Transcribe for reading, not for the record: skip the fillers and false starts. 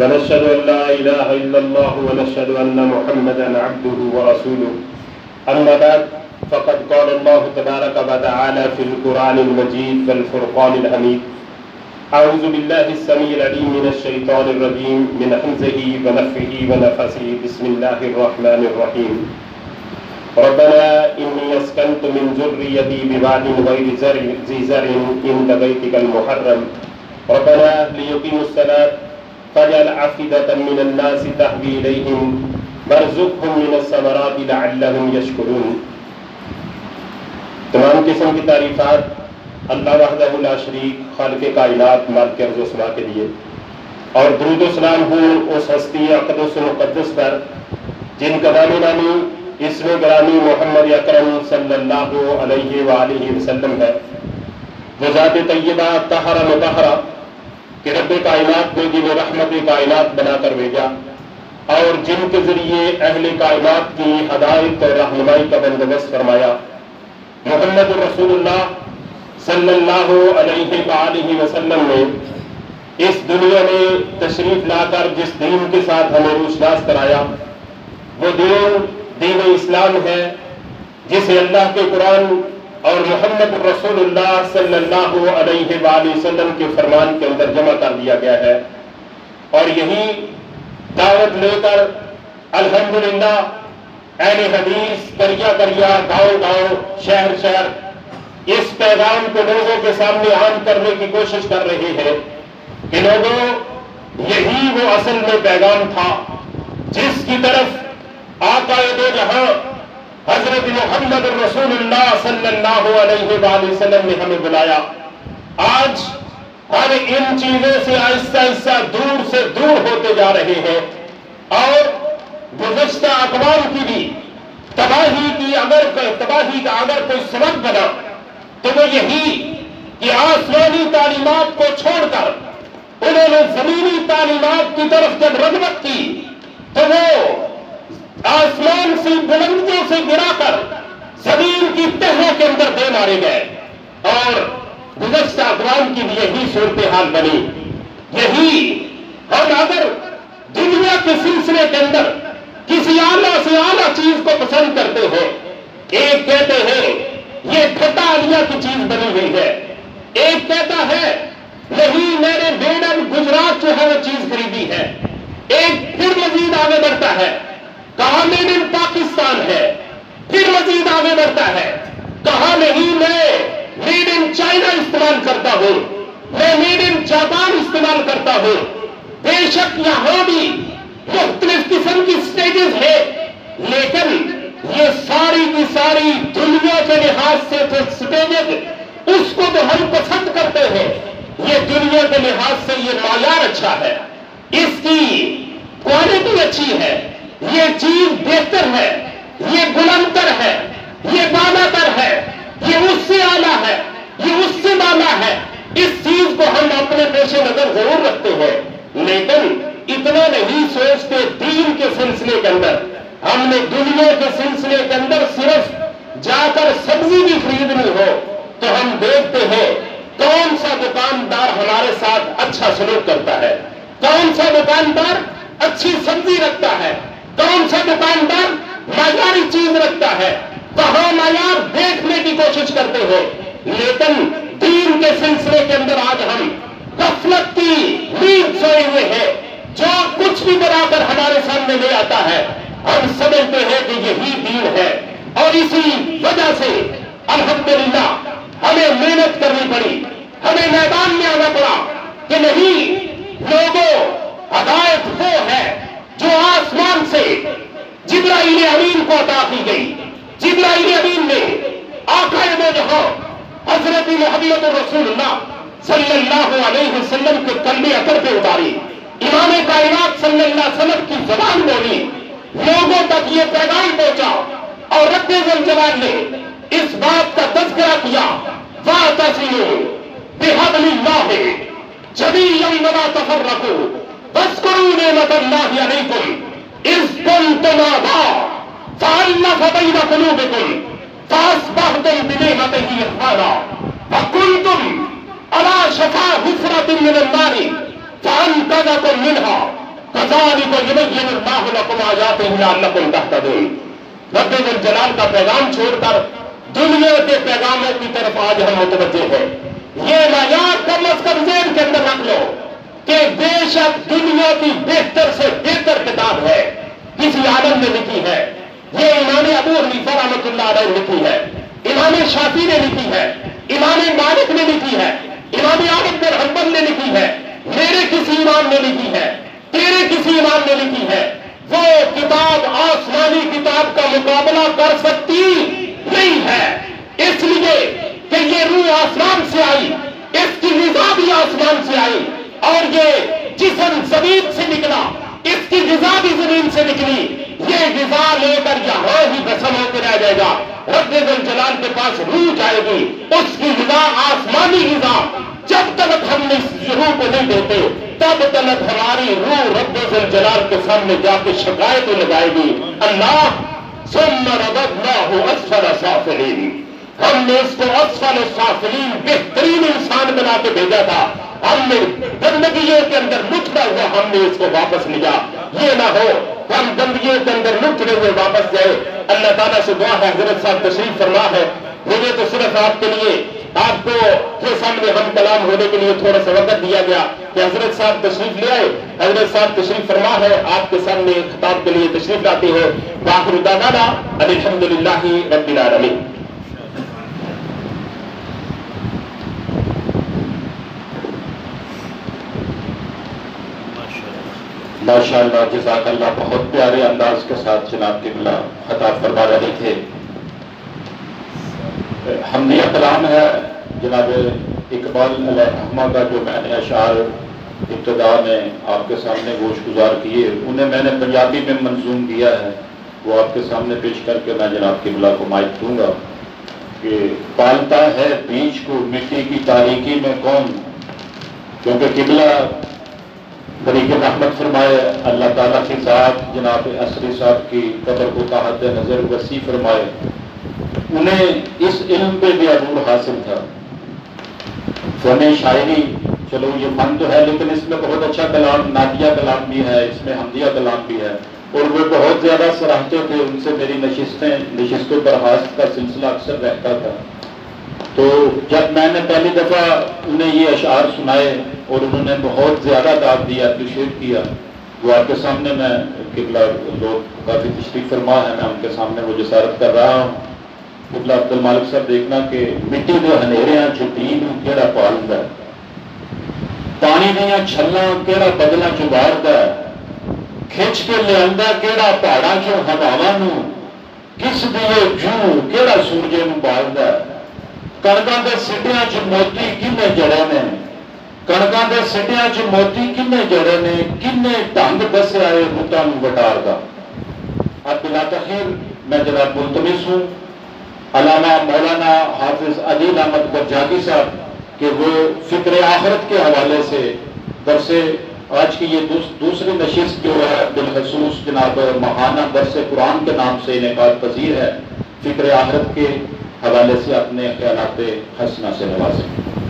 ونشهد أن لا إله إلا الله ونشهد أن محمدا عبده ورسوله أما بعد فقد قال الله تبارك وتعالى في القرآن المجيد والفرقان الحميد أعوذ بالله السميع العليم من الشيطان الرجيم من همزه ونفخه ونفثه بسم الله الرحمن الرحيم ربنا إني أسكنت من ذريتي بواد غير ذي زرع عند بيتك المحرم ربنا ليقيموا الصلاة فاجعل أفئدة من الناس تهوي إليهم وارزقهم من الثمرات لعلهم يشكرون۔ تمام قسم کی تعریفات اللہ وحدہ لا شریک خالق کائنات مالک ارض و سما کے لیے، اور درود و سلام ہوں اس ہستی اقدس و مقدس پر جن کا نام نامی اسم گرامی محمد اکرم صلی اللہ علیہ وآلہ وسلم ہے، وہ ذات طیبہ طاہرہ مطہرہ کہ رب کائنات نے جنہیں رحمت کائنات بنا کر بھیجا اور جن کے ذریعے اہل کائنات کی ہدایت اور رہنمائی کا بندوبست فرمایا، محمد رسول اللہ صلی اللہ علیہ وآلہ وسلم نے اس دنیا میں تشریف لا کر جس دین کے ساتھ ہمیں روشناس کرایا وہ دین اسلام ہے، جسے اللہ کے قرآن اور محمد رسول اللہ صلی اللہ علیہ وآلہ وسلم کے فرمان کے اندر جمع کر دیا گیا ہے، اور یہی دعوت لے کر الحمدللہ اہل حدیث کریا کریا گاؤں گاؤں شہر شہر اس پیغام کو لوگوں کے سامنے عام کرنے کی کوشش کر رہے ہیں کہ لوگوں یہی وہ اصل میں پیغام تھا جس کی طرف آقا دو جہاں حضرت محمد رسول اللہ صلی اللہ علیہ وآلہ وسلم نے ہمیں بلایا۔ آج ہم ان چیزوں سے آہستہ آہستہ دور سے دور ہوتے جا رہے ہیں، اور گزشتہ اقوام کی بھی تباہی کا اگر کوئی سبب بنا تو وہ یہی کہ آسمانی تعلیمات کو چھوڑ کر انہوں نے زمینی تعلیمات کی طرف جب رغبت کی تو وہ آسمان سے بلندیوں سے گرا کر زمین کی تہوں کے اندر دے مارے گئے، اور گزشتہ اقوام کی بھی یہی صورتحال بنی۔ یہی ہم اگر دنیا کے سلسلے کے اندر کسی اعلیٰ سے اعلیٰ چیز کو پسند کرتے ہیں، ایک کہتے ہیں یہ ٹھٹا عالیہ کی چیز بنی ہوئی ہے، ایک کہتا ہے نہیں میں نے بیڈن گجرات جو ہے وہ چیز خریدی ہے، ایک پھر مزید آگے بڑھتا ہے کہا میڈ ان پاکستان ہے، پھر مزید آگے بڑھتا ہے کہا نہیں میں میڈ ان چائنا استعمال کرتا ہوں، میں میڈ ان جاپان استعمال کرتا ہوں۔ بے شک یہاں بھی مختلف قسم کی سٹیجز ہے، لیکن یہ ساری کی ساری دنیا کے لحاظ سے جو سٹیجز اس کو تو ہم پسند کرتے ہیں، یہ دنیا کے لحاظ سے یہ معیار اچھا ہے، اس کی کوالٹی اچھی ہے، یہ چیز بہتر ہے، یہ بلندر ہے، یہ بالا تر ہے، یہ اس سے اعلیٰ ہے، یہ اس سے بالا ہے۔ اس چیز کو ہم اپنے پیش نظر ضرور رکھتے ہیں، لیکن اتنا نہیں سوچتے دین کے سلسلے کے اندر۔ ہم نے دنیا کے سلسلے کے اندر صرف جا کر سبزی بھی خریدنی ہو تو ہم دیکھتے ہیں کون سا دکاندار ہمارے ساتھ اچھا سلوک کرتا ہے، کون سا دکاندار اچھی سبزی رکھتا ہے، کون سا دکاندار معیاری چیز رکھتا ہے، کہاں معیار دیکھنے کی کوشش کرتے ہیں۔ لیکن دین کے سلسلے کے اندر آج ہم غفلت کی نیند سوئے ہوئے ہیں، جو کچھ بھی بنا کر ہمارے سامنے لے آتا ہے ہم سمجھتے ہیں کہ یہی دین ہے، اور اسی وجہ سے الحمدللہ ہمیں محنت کرنی پڑی، ہمیں میدان میں آنا پڑا کہ نہیں لوگوں ہدایت وہ ہے جو آسمان سے جبرائیل امین کو عطا کی گئی۔ جبرائیل امین نے آقا دو جہاں حضرت محمد رسول اللہ صلی اللہ علیہ وسلم کے کلمے اثر پہ اتاری، امام کائنات صلی اللہ علیہ وسلم کی زبان بولی، لوگوں تک یہ پیغام پہنچا، اور رب ذوالجلال نے اس بات کا تذکرہ کیا وَاعْتَصِمُوا بِحَبْلِ اللَّهِ جَمِيعًا وَلَا تَفَرَّقُوا وَاذْكُرُوا نِعْمَةَ اللَّهِ عَلَيْكُمْ إِذْ كُنتُمْ أَعْدَاءً فَأَلَّفَ بَيْنَ قُلُوبِكُمْ فَأَصْبَحْتُمْ بِنِعْمَتِهِ إِخْوَانًا وَكُنتُمْ عَلَى شَفَا حُفْرَةٍ مِّنَ النَّارِ فَأَنقَذَكُم مِّنْهَا کذالک یبین اللہ لکم آیاتہ لعلکم تہتدون۔ رب الجلال کا پیغام چھوڑ کر دنیا کے پیغاموں کی طرف آج ہم متوجہ ہیں۔ یہ آیات کم از کم ذہن کے اندر رکھ لو کہ بے شک دنیا کی بہتر سے بہتر کتاب ہے، کسی عالم نے لکھی ہے۔ یہ امام ابو حنیفہ رحمۃ اللہ علیہ نے لکھی ہے، امام شافعی نے لکھی ہے، امام مالک نے لکھی ہے، امام احمد بن حنبل نے لکھی ہے، میرے کسی امام نے لکھی ہے، تیرے کسی امام نے لکھی ہے۔ وہ کتاب آسمانی کتاب کا مقابلہ کر سکتی نہیں ہے، اس لیے کہ یہ روح آسمان سے آئی، اس کی غذا بھی آسمان سے آئی، اور یہ جسم زمین سے نکلا، اس کی غذا بھی زمین سے نکلی۔ یہ غذا لے کر یہاں ہی بسم ہو کے رہ جائے گا۔ رب الجلال کے پاس روح جائے گی، اس کی غذا آسمانی غذا۔ جب تک ہم اس روح کو نہیں دیتے تب تک ہماری روح رب الجلال کے سامنے جا کے شکایت لگائے گی، اللہ ثم رددناہ اسفل سافلین، ہم نے اس کو اسفل سافلین بہترین انسان بنا کے بھیجا تھا، ہم نے گندگیوں کے اندر لٹتا ہوا ہم نے اس کو واپس لیا۔ یہ نہ ہو ہم گندگیوں کے اندر لٹتے ہوئے واپس جائے۔ اللہ تعالیٰ سے دعا ہے، حضرت صاحب تشریف فرما ہے، مجھے تو صرف آپ کے لیے، آپ کو کے سامنے ہم کلام ہونے کے لیے تھوڑا سا وقت دیا گیا کہ حضرت صاحب تشریف لے آئے۔ حضرت صاحب تشریف فرما ہے، آپ کے سامنے خطاب کے لیے تشریف لاتے ہیں۔ وآخر دعوانا الحمدللہ رب العالمین۔ ماشاءاللہ، جزاک اللہ، بہت پیارے انداز کے ساتھ جناب قبلہ خطاب فرما رہے تھے۔ حمدیہ کلام ہے جناب اقبال علیہ رحمہ کا، جو میں نے اشعار ابتدا میں آپ کے سامنے گوش گزار کیے، انہیں میں نے پنجابی میں منظوم کیا ہے، وہ آپ کے سامنے پیش کر کے میں جناب قبلہ کو مائک دوں گا کہ پالتا ہے بیج کو مٹی کی تاریکی میں کون، کیونکہ قبلہ طریق رحمت فرمائے، اللہ تعالیٰ کی ذات جناب عصری صاحب کی قبر کو تحت نظر وسیع فرمائے، انہیں اس علم پہ بھی عبور حاصل تھا۔ فن شاعری چلو یہ فن تو ہے، لیکن اس میں بہت اچھا کلام، نعتیہ کلام بھی ہے، اس میں حمدیہ کلام بھی ہے، اور وہ بہت زیادہ سراہتے تھے، ان سے میری نشستوں برخاست کا سلسلہ اکثر رہتا تھا۔ تو جب میں نے پہلی دفعہ انہیں یہ اشعار سنائے اور انہوں نے بہت زیادہ داد دیا، اپریشیٹ کیا، وہ آپ کے سامنے میں قبلہ لوگ کافی تشریف فرما ہے، میں ان کے سامنے وہ جسارت کر رہا ہوں۔ قبلہ عبد المالک صاحب دیکھنا کہ مٹی دے ہنیریاں چٹین کیڑا پالدا ہے، پانی دیاں چھلاں کیڑا بدلاں چ واردا ہے، کھچ کے لیا کیڑا پہاڑاں چوں ہواواں نوں، کس دیے جوں کیڑا سورجے نوں بالدا ہے، کڑکاں دے سٹیاں چ موتی کنے جڑے نے، کڑکاں دے سٹیاں چ موتی کنے جڑے نے، کنے ڈھنگ دسیا اے بتاں نوں وٹار دا۔ اب بلا تخیر میں جناب ملتمس ہوں علامہ مولانا حافظ علیل احمد برجاتی صاحب کہ وہ فکر آخرت کے حوالے سے درس آج کی یہ دوسری نشست جو ہے بالخصوص جناب ماہانہ درس قرآن کے نام سے انعقاد پذیر ہے، فکر آخرت کے حوالے سے اپنے خیالات حسنہ سے نوازیں۔